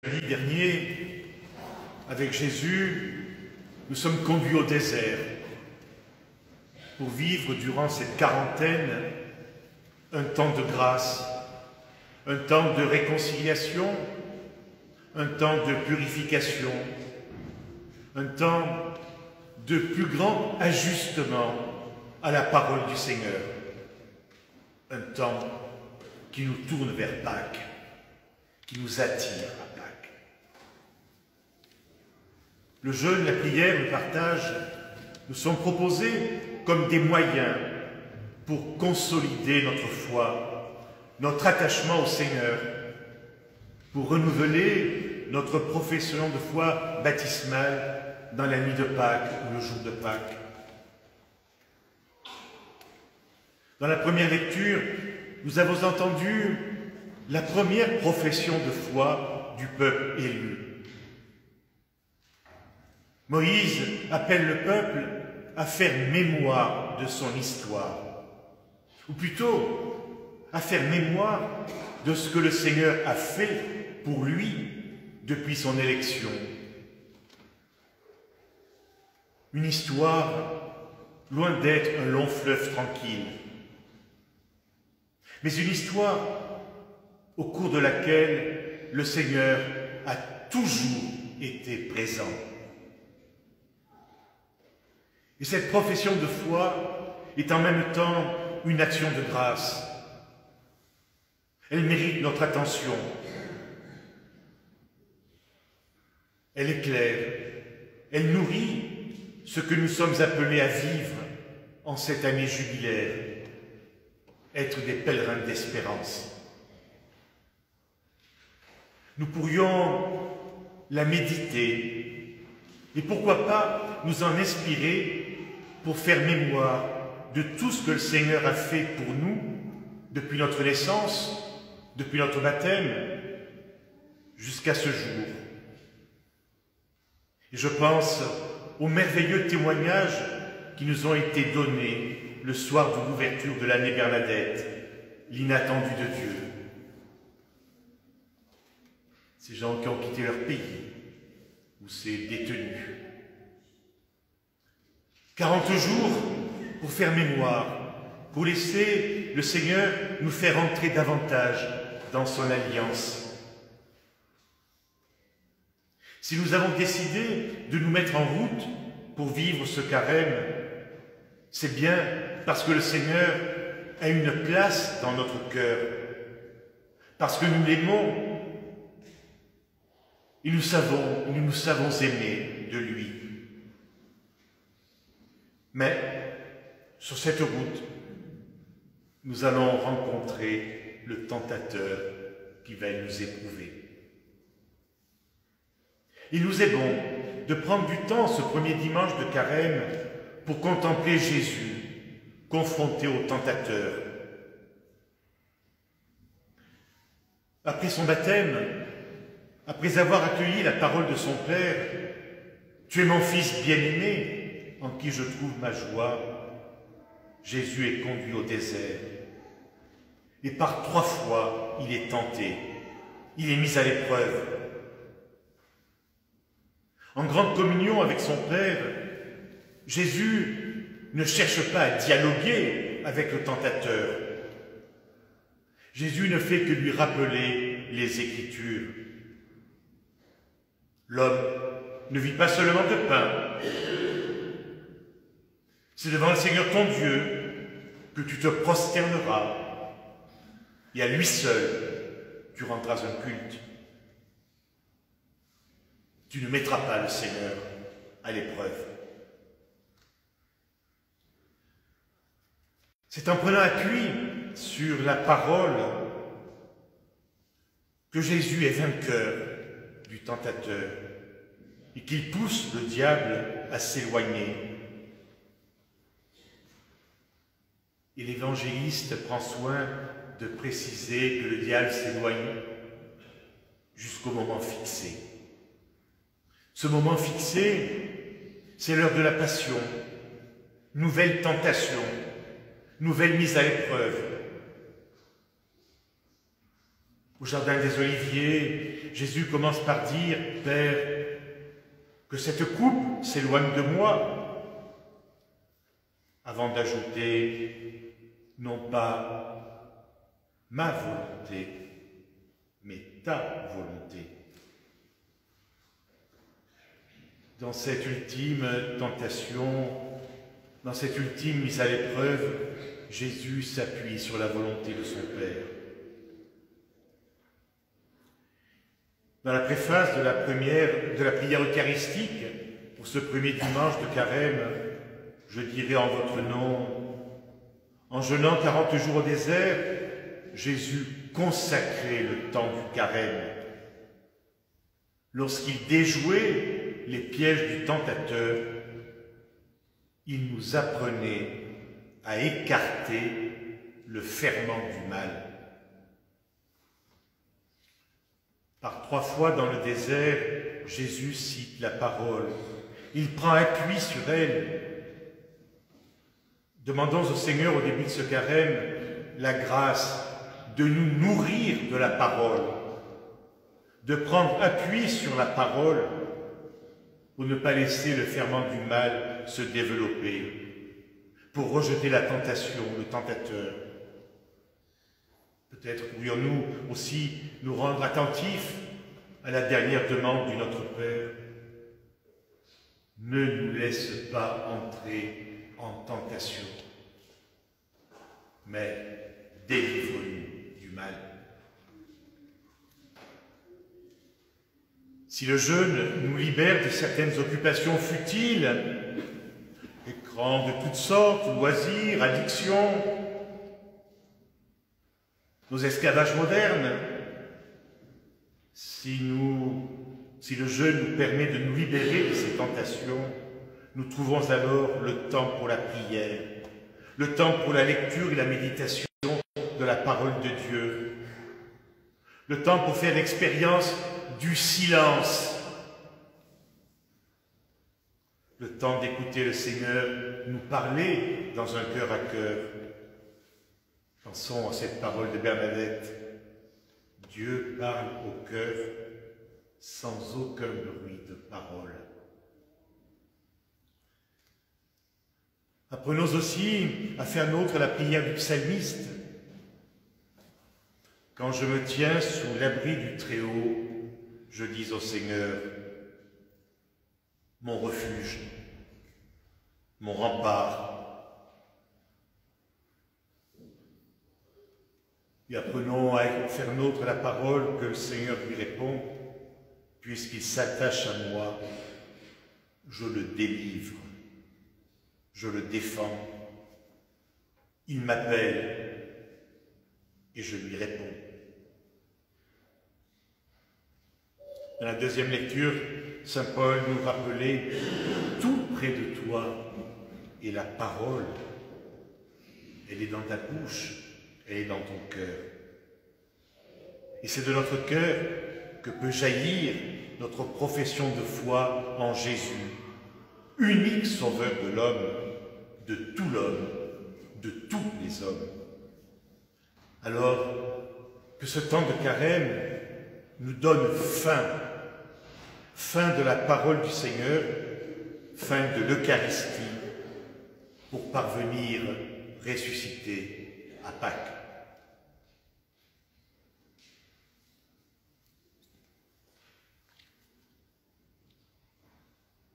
Mercredi dernier, avec Jésus, nous sommes conduits au désert pour vivre durant cette quarantaine un temps de grâce, un temps de réconciliation, un temps de purification, un temps de plus grand ajustement à la parole du Seigneur, un temps qui nous tourne vers Pâques, qui nous attire à Pâques. Le jeûne, la prière, le partage nous sont proposés comme des moyens pour consolider notre foi, notre attachement au Seigneur, pour renouveler notre profession de foi baptismale dans la nuit de Pâques ou le jour de Pâques. Dans la première lecture, nous avons entendu la première profession de foi du peuple élu. Moïse appelle le peuple à faire mémoire de son histoire, ou plutôt à faire mémoire de ce que le Seigneur a fait pour lui depuis son élection. Une histoire loin d'être un long fleuve tranquille, mais une histoire au cours de laquelle le Seigneur a toujours été présent. Et cette profession de foi est en même temps une action de grâce. Elle mérite notre attention. Elle éclaire, elle nourrit ce que nous sommes appelés à vivre en cette année jubilaire, être des pèlerins d'espérance. Nous pourrions la méditer et pourquoi pas nous en inspirer pour faire mémoire de tout ce que le Seigneur a fait pour nous depuis notre naissance, depuis notre baptême, jusqu'à ce jour. Et je pense aux merveilleux témoignages qui nous ont été donnés le soir de l'ouverture de l'année Bernadette, l'inattendu de Dieu. Ces gens qui ont quitté leur pays, ou ces détenus. 40 jours pour faire mémoire, pour laisser le Seigneur nous faire entrer davantage dans son alliance. Si nous avons décidé de nous mettre en route pour vivre ce carême, c'est bien parce que le Seigneur a une place dans notre cœur, parce que nous l'aimons et nous nous savons aimer de lui. Mais sur cette route, nous allons rencontrer le tentateur qui va nous éprouver. Il nous est bon de prendre du temps ce premier dimanche de carême pour contempler Jésus, confronté au tentateur. Après son baptême, après avoir accueilli la parole de son Père, « Tu es mon Fils bien-aimé, en qui je trouve ma joie », Jésus est conduit au désert. Et par 3 fois, il est tenté, il est mis à l'épreuve. En grande communion avec son Père, Jésus ne cherche pas à dialoguer avec le tentateur. Jésus ne fait que lui rappeler les Écritures. L'homme ne vit pas seulement de pain. C'est devant le Seigneur ton Dieu que tu te prosterneras, et à lui seul tu rendras un culte. Tu ne mettras pas le Seigneur à l'épreuve. C'est en prenant appui sur la parole que Jésus est vainqueur du tentateur et qu'il pousse le diable à s'éloigner. Et l'évangéliste prend soin de préciser que le diable s'éloigne jusqu'au moment fixé. Ce moment fixé, c'est l'heure de la passion, nouvelle tentation, nouvelle mise à l'épreuve. Au jardin des Oliviers, Jésus commence par dire « Père, que cette coupe s'éloigne de moi », avant d'ajouter « Non pas ma volonté, mais ta volonté ». Dans cette ultime tentation, dans cette ultime mise à l'épreuve, Jésus s'appuie sur la volonté de son Père. Dans la préface de la prière eucharistique, pour ce premier dimanche de Carême, je dirai en votre nom, en jeûnant 40 jours au désert, Jésus consacrait le temps du Carême. Lorsqu'il déjouait les pièges du tentateur, il nous apprenait à écarter le ferment du mal. Par 3 fois dans le désert, Jésus cite la parole. Il prend appui sur elle. Demandons au Seigneur au début de ce carême la grâce de nous nourrir de la parole, de prendre appui sur la parole pour ne pas laisser le ferment du mal se développer, pour rejeter la tentation, le tentateur. Peut-être pourrions-nous aussi nous rendre attentifs à la dernière demande du Notre Père. Ne nous laisse pas entrer en tentation, mais délivre-nous du mal. Si le jeûne nous libère de certaines occupations futiles, écrans de toutes sortes, loisirs, addictions, nos esclavages modernes, si le jeûne nous permet de nous libérer de ces tentations, nous trouvons alors le temps pour la prière, le temps pour la lecture et la méditation de la parole de Dieu, le temps pour faire l'expérience du silence, le temps d'écouter le Seigneur nous parler dans un cœur à cœur. Pensons à cette parole de Bernadette. Dieu parle au cœur sans aucun bruit de parole. Apprenons aussi à faire nôtre la prière du psalmiste. Quand je me tiens sous l'abri du Très-Haut, je dis au Seigneur, mon refuge, mon rempart. Et apprenons à faire nôtre la parole que le Seigneur lui répond, puisqu'il s'attache à moi, je le délivre, je le défends. Il m'appelle et je lui réponds. Dans la deuxième lecture, saint Paul nous rappelait « Tout près de toi est la parole. Elle est dans ta bouche, elle est dans ton cœur. » Et c'est de notre cœur que peut jaillir notre profession de foi en Jésus, unique sauveur de l'homme, de tous les hommes. Alors, que ce temps de carême nous donne fin de la parole du Seigneur, fin de l'Eucharistie, pour parvenir ressuscité à Pâques.